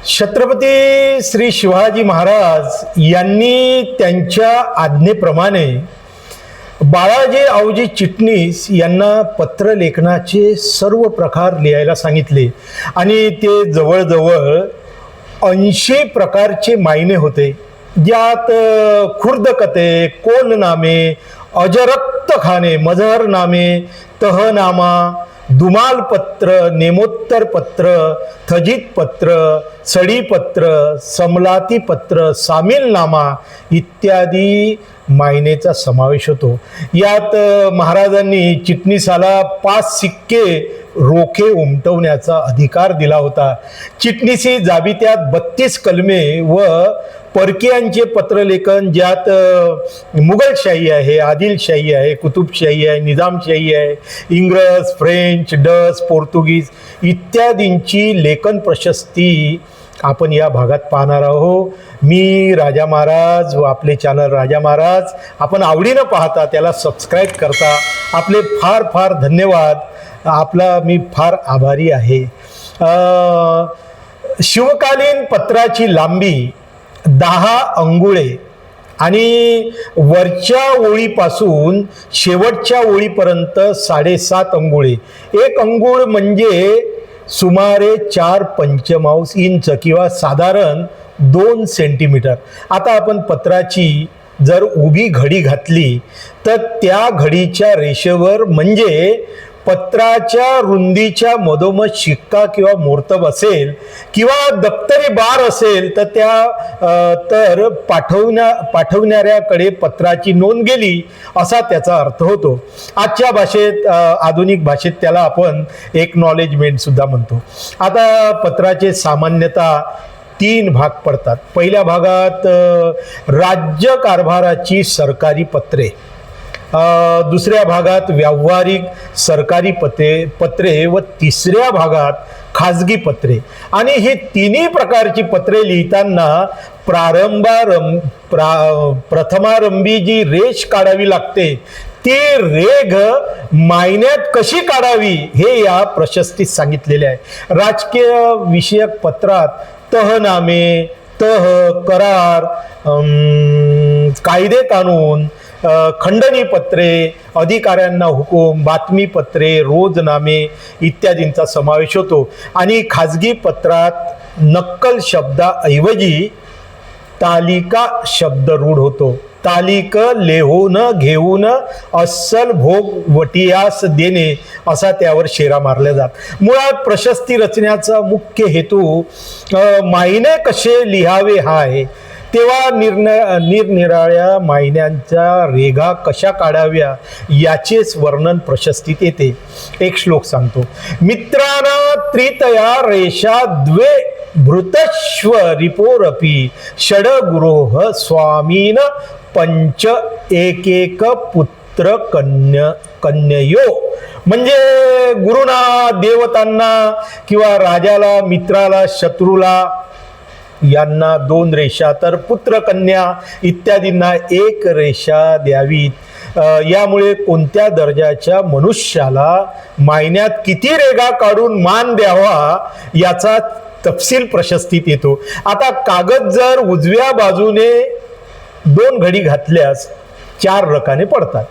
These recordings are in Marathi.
छत्रपती श्री शिवाजी महाराज यांनी त्यांच्या आज्ञेप्रमाणे बाळाजी आवजी चिटणीस यांना पत्रलेखनाचे सर्व प्रकार लिहायला सांगितले आणि ते जवळजवळ 80 प्रकारचे मायने होते, ज्यात खुर्द कथे, कोलनामे, अजरक्तखाने, मजहरनामे, तहनामा, दुमालपत्र, नेमोत्तर पत्र, थजीत पत्र, सडीपत्र, समलातीपत्र, सामीलनामा इत्यादी मायनेचा समावेश होतो। यात महाराजांनी चिटणीसाला 5 सिक्के रोखे उमटवण्याचा अधिकार दिला होता। चिटणीसी जाबित्यात 32 कलमे व परकीयांचे पत्रलेखन, ज्यात मुघलशाही आहे, आदिलशाही आहे, कुतुबशाही आहे, निजामशाही आहे, इंग्रज, फ्रेंच, डच, पोर्तुगीज इत्यादींची लेखन प्रशस्ती आपण या भागात पाहणार आहोत। मी राजा महाराज व आपले चॅनल राजा महाराज आपण आवडीनं पाहता, त्याला सबस्क्राईब करता, आपले फार फार धन्यवाद। आपला मी फार आभारी आहे। शिवकालीन पत्राची लांबी 10 अंगुळे आणि वरच्या ओळीपासून शेवटच्या ओळीपर्यंत 7.5 अंगुळे। 1 अंगुळ म्हणजे सुमारे 4 पंचमांश इंच किंवा साधारण 2 सेंटीमीटर। आता आपण पत्राची जर उभी घडी घातली तर त्या घडीच्या रेषेवर म्हणजे पत्राच्या रुंदीच्या मधोमध शिक्का किंवा मोर्तब असेल किंवा दप्तरी बार असेल तर त्या पाठवणाऱ्याकडे पत्राची नोंद गेली असा त्याचा अर्थ होतो। आजच्या भाषेत, आधुनिक भाषेत त्याला आपण एक्नॉलेजमेंट सुद्धा म्हणतो। आता पत्राचे सामान्यतः 3 भाग पडतात। पहिल्या भागात राज्य कारभाराची सरकारी पत्रे, दुसऱ्या भागात व्यावहारिक सरकारी पत्रे व तिसऱ्या भागात खाजगी पत्रे। आणि हे तिन्ही प्रकारची पत्रे लिहिताना प्रथमारंभी जी रेष काढावी लागते ती रेघ मायन्यात कशी काढावी हे या प्रशस्तीत सांगितलेले आहे। राजकीय विषयक पत्रात तहनामे, करार, कायदे कानून, खंडणी पत्रे, अधिकाऱ्यांना हुकूम, बातमीपत्रे, रोजनामे इत्यादींचा समावेश होतो। आणि खाजगी पत्रात नक्कल शब्दाऐवजी तालिका शब्द रूढ होतो। तालिक लेहून घेऊन अस्सल भोग वटियास देणे असा त्यावर शेरा मारले जात। मुळात प्रशस्ती रचण्याचा मुख्य हेतू मायने कसे लिहावे हा आहे। तेव्हा निरनिराळ्या मायन्यांच्या रेघा कशा काढाव्या याचेच वर्णन प्रशस्तीत येते। एक श्लोक सांगतो। मित्रांना त्रितया रेषा द्वे भृतश्व रिपोरपी षडगुरोह स्वामीन पंच एक पुत्र कन्ययो। म्हणजे गुरुना, देवतांना किंवा राजाला, मित्राला, शत्रूला यांना 2 रेषा तर पुत्र, कन्या इत्यादींना 1 रेषा द्यावीत। यामुळे कोणत्या दर्जाच्या मनुष्याला मायन्यात किती रेघा काढून मान द्यावा याचा तपशील प्रशस्तीत येतो। आता कागद जर उजव्या बाजूने 2 घडी घातल्यास 4 रकाने पडतात।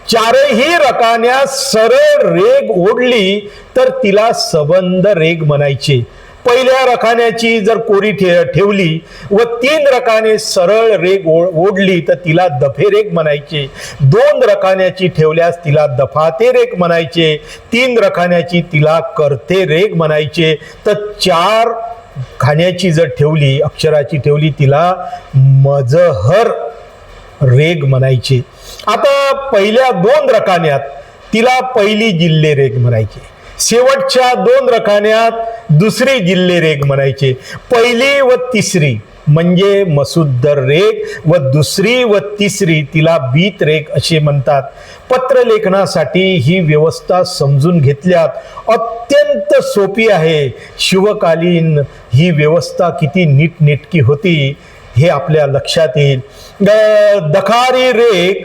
4ही रकान्यास सरळ रेघ ओढली तर तिला सबंध रेघ म्हणायचे। पहिल्या रकान्याची जर कोरी ठेवली व 3 रकाने सरळ रेघ ओढली तर तिला दफे रेघ म्हणायचे। 2 रकान्याची ठेवल्यास तिला दफाते रेघ म्हणायचे। 3 रकान्याची तिला करते रेघ म्हणायचे। तर 4 खाण्याची जर ठेवली, अक्षराची ठेवली, तिला मजहर रेघ म्हणायचे। आता पहिल्या 2 रकान्यात तिला पहिली जिल्हे रेघ म्हणायचे। शेवटच्या 2 रकान्यात दुसरी जिल्हे रेघ म्हणायचे। पहिली व तिसरी म्हणजे मसुद्दर रेघ व दुसरी व तिसरी तिला बीत रेघ असे म्हणतात। पत्रलेखनासाठी ही व्यवस्था समजून घेतल्यात अत्यंत सोपी आहे। शिवकालीन ही व्यवस्था किती नीटनेटकी होती हे आपल्या लक्षात येईल। दखारी रेघ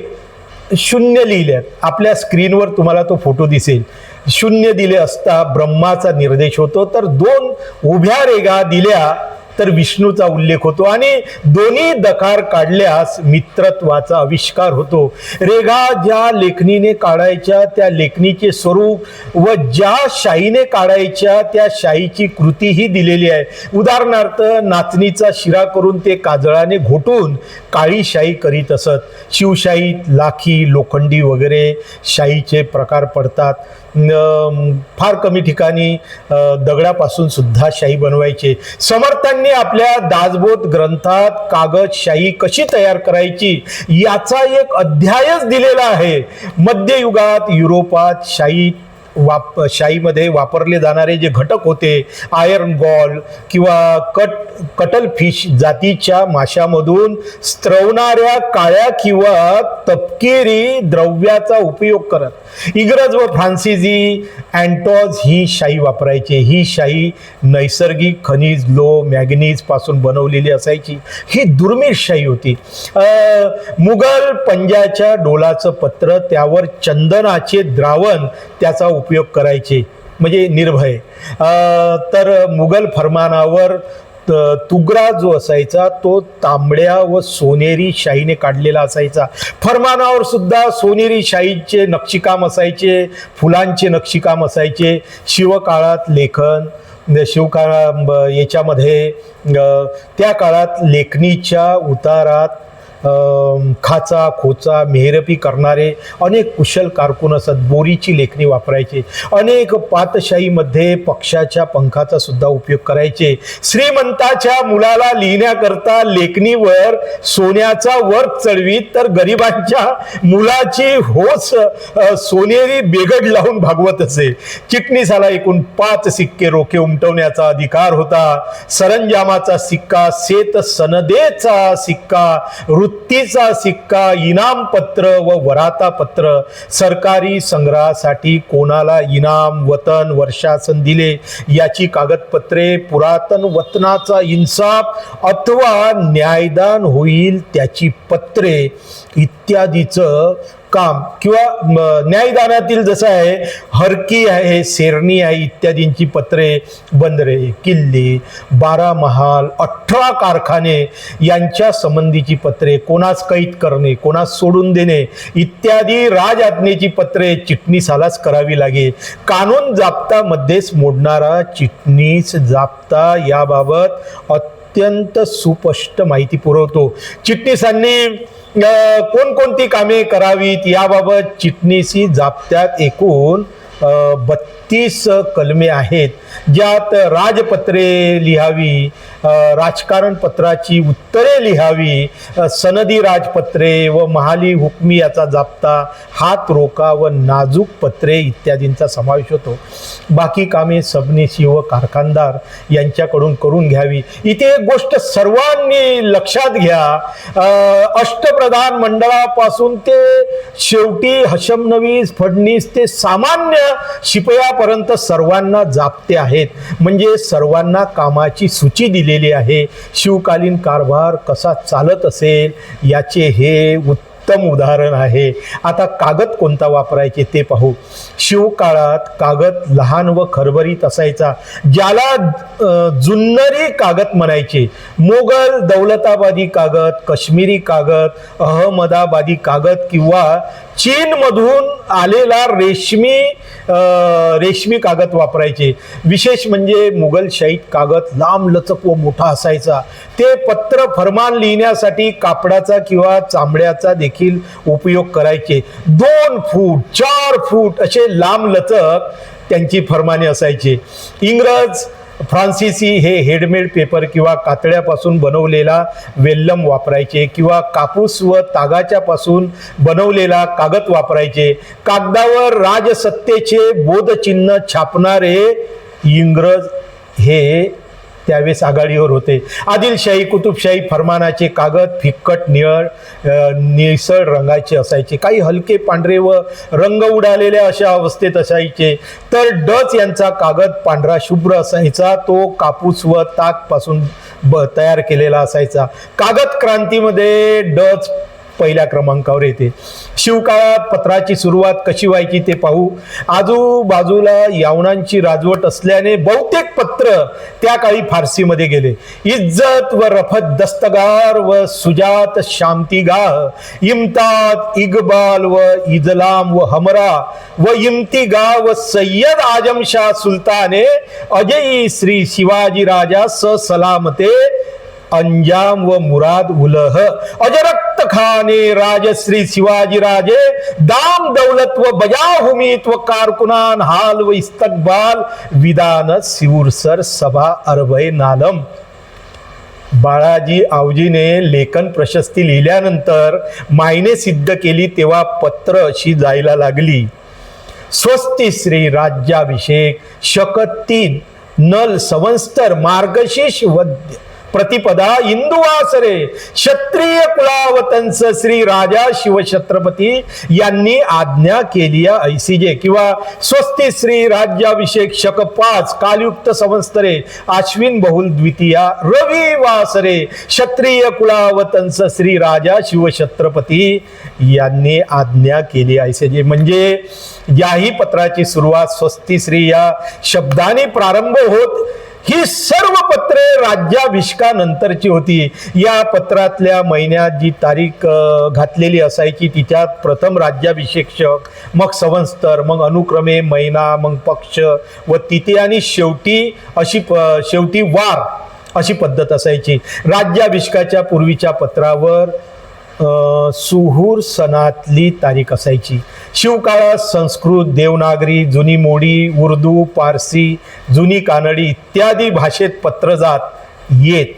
0 लिहिल्यात, आपल्या स्क्रीनवर तुम्हाला तो फोटो दिसेल। 0 दिले असता ब्रह्माचा निर्देश होतो, तर 2 उभ्या रेघा दिल्या तर विष्णूचा उल्लेख होतो आणि दोन्ही दकार काढल्यास मित्रत्वाचा आविष्कार होतो. रेघा ज्या लेखणीने काढायच्या त्या लेखणीचे स्वरूप व ज्या शाईने काढायच्या त्या शाईची कृती ही दिलेली आहे. उदाहरणार्थ नाचणीचा शिरा करून ते काजळाने घोटून काळी शाई करीत असत. शिवशाहीत लाखी, लोखंडी वगैरे शाईचे प्रकार पडतात. फार कमी ठिकाणी दगडापासून सुद्धा शाई बनवायचे. समर्थांनी आपल्या दासबोध ग्रंथात कागद शाई कशी तयार करायची याचा एक अध्यायच दिलेला आहे. मध्ययुगात युरोपात शाईमध्ये वापरले जाणारे जे घटक होते, आयर्न गॉल किंवा कटल फिश जातीच्या माशामधून स्त्रवणाऱ्या काळ्या किंवा तपकिरी द्रव्याचा उपयोग करत इंग्रज व फ्रान्सिसी अँटॉज ही शाई वापरायचे. ही शाई नैसर्गिक खनिज लोह मॅग्नीज पासून बनवलेली असायची. ही दुर्मिळ शाई होती. मुघल पंजाच्या डोलाचं पत्र, त्यावर चंदनाचे द्रावण त्याचा उपयोग करायचे म्हणजे निर्भय. तर मुघल फरमानावर तुगरा जो असायचा तो तांबड्या व सोनेरी शाईने काढलेला असायचा. फरमानावर सुद्धा सोनेरी शाईचे नक्षीकाम असायचे, फुलांचे नक्षीकाम असायचे. शिवकाळात लेखन शिवकाळा याच्यामध्ये त्या काळात लेखणीच्या उतारात खाचा खोचा मेहरपी करणारे अनेक कुशल कारकून असत. बोरीची लेखणी वापरायचे. अनेक पातशाहीमध्ये पक्षाच्या पंखाचा सुद्धा उपयोग करायचे. श्रीमंताच्या मुलाला लिहिण्याकरता लेखणीवर सोन्याचा वर्क चढवीत तर गरिबांच्या मुलाची होस सोनेरी बेगड लावून भागवत असे. चिटणीसाला एकूण 5 सिक्के रोखे उमटवण्याचा अधिकार होता. सरंजामाचा सिक्का, शेत सनदेचा सिक्का, वृत्तीचा सिक्का, इनाम पत्र व वराता पत्र, सरकारी संग्रहासाठी कोणाला इनाम, वतन, वर्षासन दिले याची कागदपत्रे, पुरातन वतनाचा इन्साफ अथवा न्यायदान होईल त्याची पत्रे इत्यादीचं काम किंवा न्यायदानातील जसं आहे हरकी आहे, सेरणी आहे इत्यादींची पत्रे, बंदरे, किल्ले, 12 महाल, 18 कारखाने यांच्या संबंधीची पत्रे, कोणास कैद करणे, कोणास सोडून देणे इत्यादी राजआज्ञेची पत्रे चिटणीसालाच करावी लागे. कानून जाप्तामध्येच मोडणारा चिटणीस जाप्ता याबाबत अत्यंत सुस्पष्ट माहिती पुरवतो. चिटणीसांनी कोणकोणती कामे करावीत याबाबत चिटणीसी जाप्त्यात एकूण 32 कलमे आहेत, ज्यात राजपत्रे लिहावी, राजकारण पत्राची उत्तरे लिहावी, सनदी राजपत्रे व महाली हुकमी याचा जाप्ता, हात रोका व नाजूक पत्रे इत्यादींचा समावेश होतो. बाकी कामे सबनीसी व कारखानदार यांच्याकडून करून घ्यावी. इथे एक गोष्ट सर्वांनी लक्षात घ्या. अष्टप्रधान मंडळापासून ते शेवटी हशमनवीस फडणीस ते सामान्य शिपयापर्यंत सर्वांना जाप्ते आहेत. म्हणजे सर्वांना कामाची सूची दिलेली आहे. शिवकालीन कारभार कसा चालत असेल याचे हे उत्तम उदाहरण आहे. आता कागद कोणता वापरायचे ते पाहू. शिवकाळात कागद लहान व खरबरीत असायचा, ज्याला जुन्नरी कागद म्हणायचे. मोगल दौलताबादी कागद, काश्मीरी कागद, अहमदाबादी कागद किंवा चीनमधून आलेला रेशमी कागद वापरायचे. विशेष म्हणजे मुघलशाहीत कागद लांब लचक व मोठा असायचा. ते पत्र फरमान लिहिण्यासाठी कापडाचा किंवा चामड्याचा देखील उपयोग करायचे. 2 फूट 4 फूट असे लांब लचक त्यांची फरमाने असायचे. इंग्रज फ्रान्सिसी हे हेडमेड पेपर किंवा कातड्यापासून बनवलेला वेल्लम वापरायचे किंवा कापूस व तागाच्या पासून बनवलेला कागद वापरायचे. कागदावर राजसत्तेचे बोधचिन्ह छापणारे इंग्रज हे त्यावेळेस आघाडीवर होते. आदिलशाही कुतुबशाही फरमानाचे कागद फिक्कट निळसर रंगाचे असायचे, काही हलके पांढरे व रंग उडालेले अशा अवस्थेत असायचे. तर डच यांचा कागद पांढरा शुभ्र असायचा, तो कापूस व ताग पासून तयार केलेला असायचा. कागद क्रांतीमध्ये डच पहिल्या क्रमांकावर येते. शिवकाळात पत्राची सुरुवात कशी व्हायची ते पाहू. आजूबाजूला यावनांची राजवट असल्याने बहुतेक पत्र त्या काळी फारसीमध्ये गेले. इज्जत व रफत दस्तगार व सुजात शांतिगाह, इम्ताद, इकबाल व इजलाम व हमरा व इम्तिगा व सय्यद आजम शाह सुलताने अजयी श्री शिवाजी राजा स सलामते अंजाम व मुराद उलह अजरक्त खाने राजश्री शिवाजी राजे दाम दौलत व बजाहुमीत व कारकुनान हाल व इस्तकबाल विदान सिवुरसर सभा अरबय नालम. बाळाजी आवजीने लेखन प्रशस्ती लिहिल्यानंतर मायने सिद्ध केली तेव्हा पत्र अशी जायला लागली. स्वस्ति श्री राज्याभिषेक शकतीन नल संवत्सर मार्गशीर्ष वद्य प्रतिपदा इंदुवासरे क्षत्रिय कुलावतंस श्री राजा शिवछत्रपती यांनी आज्ञा केली ऐसीजे. किंवा स्वस्ति श्री राज्याभिषेक शक 5 कालयुक्त संवत्सरे आश्विन बहुल द्वितीया रविवासरे क्षत्रिय कुलावतंस श्री राजा शिवछत्रपती यांनी आज्ञा केली ऐसीजे. म्हणजे याही पत्राची सुरुवात स्वस्ति श्री या शब्दाने प्रारंभ होत ही सर्व पत्रे राज्याभिषेकानंतरची होती. या पत्रातल्या महिन्यात जी तारीख घातलेली असायची तिच्यात प्रथम राज्याभिषेक, मग संवत्सर, मग अनुक्रमे महिना, मग पक्ष व तिथी आणि शेवटी वार अशी पद्धत असायची. राज्याभिषेकाच्या पूर्वीच्या पत्रावर सुहूर सणातली तारीख असायची. शिवकाळात संस्कृत, देवनागरी, जुनी मोडी, उर्दू, पारसी, जुनी कानडी इत्यादी भाषेत पत्र जात येत.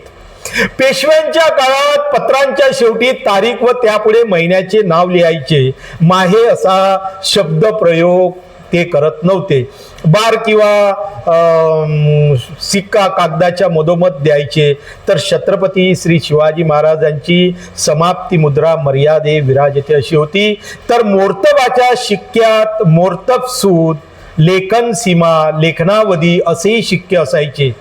पेशव्यांच्या काळात पत्रांच्या शेवटी तारीख व त्यापुढे महिन्याचे नाव लिहायचे. माहे असा शब्द प्रयोग ते करत नव्हते. बार किंवा सिक्का कागदाच्या मधोमध द्यायचे. तर छत्रपती श्री शिवाजी महाराजांची समाप्ती मुद्रा मर्यादे विराजते अशी होती. तर मोर्तबाच्या शिक्क्यात मोर्तब सूद, लेखन सीमा, लेखनावधी असेही शिक्के असायचे.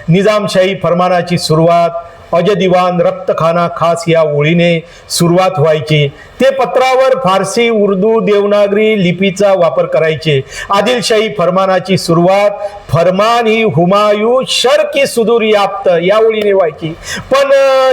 निजामशाही फरमानाची सुरुवात अज दिवान रक्तखाना खास या ओळीने सुरुवात व्हायची. ते पत्रावर फारसी, उर्दू, देवनागरी लिपीचा वापर करायचे. आदिलशाही फरमानाची सुरुवात फरमान ही हुमायूं शर की सुदूर याफ्त या ओळीने व्हायची. पण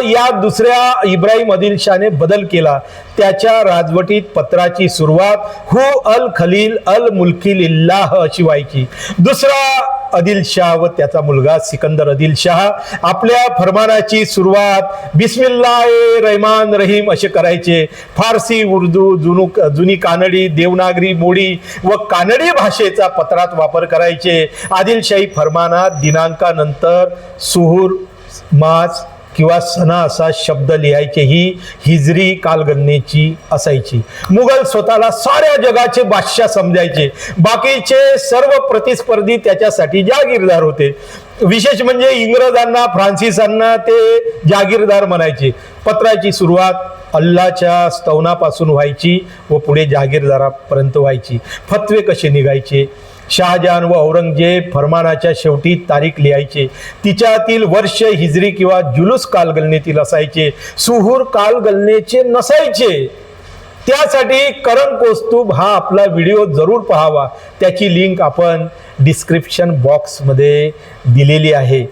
या दुसऱ्या इब्राहिम आदिलशाहने बदल केला. त्याच्या राजवटीत पत्राची सुरुवात हु अल खलील अल मुल्की लिल्लाह अशी व्हायची. दुसरा आदिलशाह व त्याचा मुलगा सिकंदर आदिलशाह आपल्या फरमानाची सुरुवात बिस्मिल्लाह रहमान रहीम असे करायचे. फारसी, उर्दू, जुनी कानडी, देवनागरी, मोडी व कानडी भाषेचा पत्रात वापर करायचे. आदिलशाही फरमानात दिनांकानंतर सुहूर, मास किंवा सणा असा शब्द लिहायचे. ही हिजरी कालगणनेची असायची. मुघल स्वतःला साऱ्या जगाचे बादशाह समजायचे. बाकीचे सर्व प्रतिस्पर्धी त्याच्यासाठी जागीरदार होते. विशेष म्हणजे इंग्रजांना, फ्रान्सिसांना ते जागीरदार म्हणायचे. पत्राची सुरुवात अल्लाच्या स्तवनापासून व्हायची व पुढे जागीरदारापर्यंत व्हायची. फतवे कसे निघायचे. शहाजहान व औरंगजेब फरमानाच्या शेवटी तारीख लिहायचे. तिच्यातील वर्ष हिजरी किंवा जुलूस कालगणनेतील असायचे. सुहूर कालगणनेचे नसायचे. त्यासाठी करण कौस्तुभ हा आपला व्हिडिओ जरूर पाहावा. त्याची लिंक आपण डिस्क्रिप्शन बॉक्समध्ये दिलेली आहे.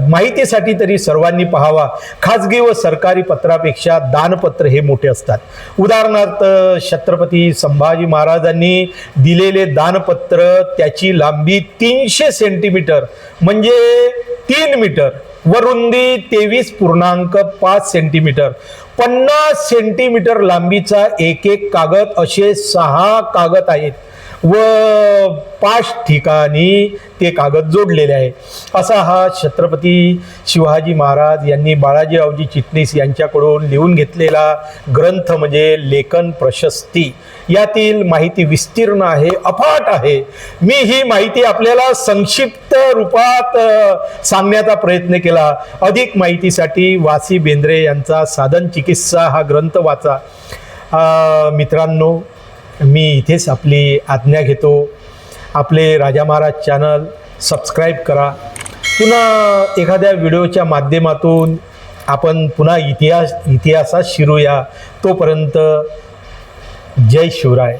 माहितीसाठी तरी सर्वांनी पाहावा. खाजगी व सरकारी पत्रापेक्षा दानपत्र हे मोठे असतात. उदाहरणार्थ छत्रपती संभाजी महाराजांनी दिलेले दानपत्र त्याची लांबी 300 सेंटीमीटर म्हणजे 3 मीटर व रुंदी 23.5 सेंटीमीटर, 50 सेंटीमीटर लांबीचा एक कागद असे 6 कागद आहेत व 5 ठिकाणी ते कागद जोडलेले आहे. असा हा छत्रपती शिवाजी महाराज यांनी बाळाजीरावजी चिटणीस यांच्याकडून लिहून घेतलेला ग्रंथ म्हणजे लेखन प्रशस्ती. यातील माहिती विस्तीर्ण आहे, अफाट आहे. मी ही माहिती आपल्याला संक्षिप्त रूपात सांगण्याचा प्रयत्न केला. अधिक माहितीसाठी वासी बेंद्रे यांचा साधन चिकित्सा हा ग्रंथ वाचा. मित्रांनो, मी इथेच आपली आज्ञा घेतो. आपले राजा महाराज चॅनल सबस्क्राईब करा. पुन्हा एखाद्या व्हिडिओच्या माध्यमातून आपण पुन्हा इतिहासात शिरूया. तोपर्यंत जय शिवराय.